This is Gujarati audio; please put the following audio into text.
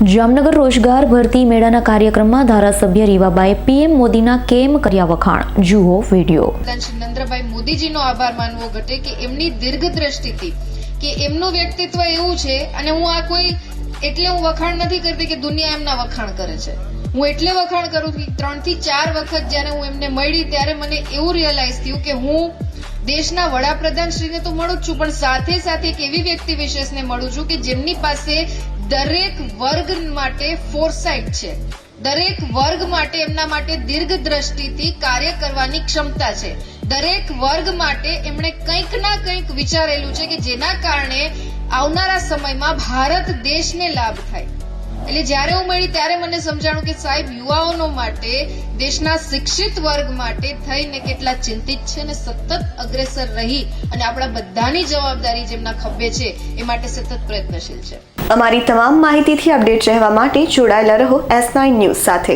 જામનગર રોજગાર ભરતી મેળાના કાર્યક્રમમાં ધારાસભ્ય રીવાબાએ પીએમ મોદીના કેમ કર્યા વખાણ, જુઓ વિડીયો। શ્રી નરેન્દ્રભાઈ મોદીજીનો આભાર માનવો ઘટે કે એમની દીર્ઘદ્રષ્ટિથી કે એમનું વ્યક્તિત્વ એવું છે, અને હું આ કોઈ એટલે હું વખાણ નથી કરતી કે દુનિયા એમના વખાણ કરે છે, હું એટલે વખાણ કરું છું 3 થી 4 વખત જ્યારે હું એમને મળી ત્યારે મને એવું રિયલાઇઝ થયું કે હું દેશના વડાપ્રધાન શ્રીને તો મળું જ છું, પણ સાથે સાથે એક એવી વ્યક્તિ વિશેષને મળું છું કે જેમની પાસે દરેક વર્ગ માટે ફોરસાઇટ છે, દરેક વર્ગ માટે એમના માટે દીર્ઘદ્રષ્ટિથી કાર્ય કરવાની ક્ષમતા છે, દરેક વર્ગ માટે એમણે કંઈક ના કંઈક વિચારેલું છે કે જેના કારણે આવનારા સમયમાં ભારત દેશને લાભ થાય। એટલે જ્યારે હું મળી ત્યારે મને સમજાણું કે સાહેબ યુવાઓનો માટે, દેશના શિક્ષિત વર્ગ માટે થઈને કેટલા ચિંતિત છે અને સતત અગ્રેસર રહી અને આપણા બધાની જવાબદારી જેમના ખભે છે એ માટે સતત પ્રયત્નશીલ છે। અમારી તમામ માહિતીથી અપડેટ રહેવા માટે જોડાયેલા રહો S9 ન્યૂઝ સાથે।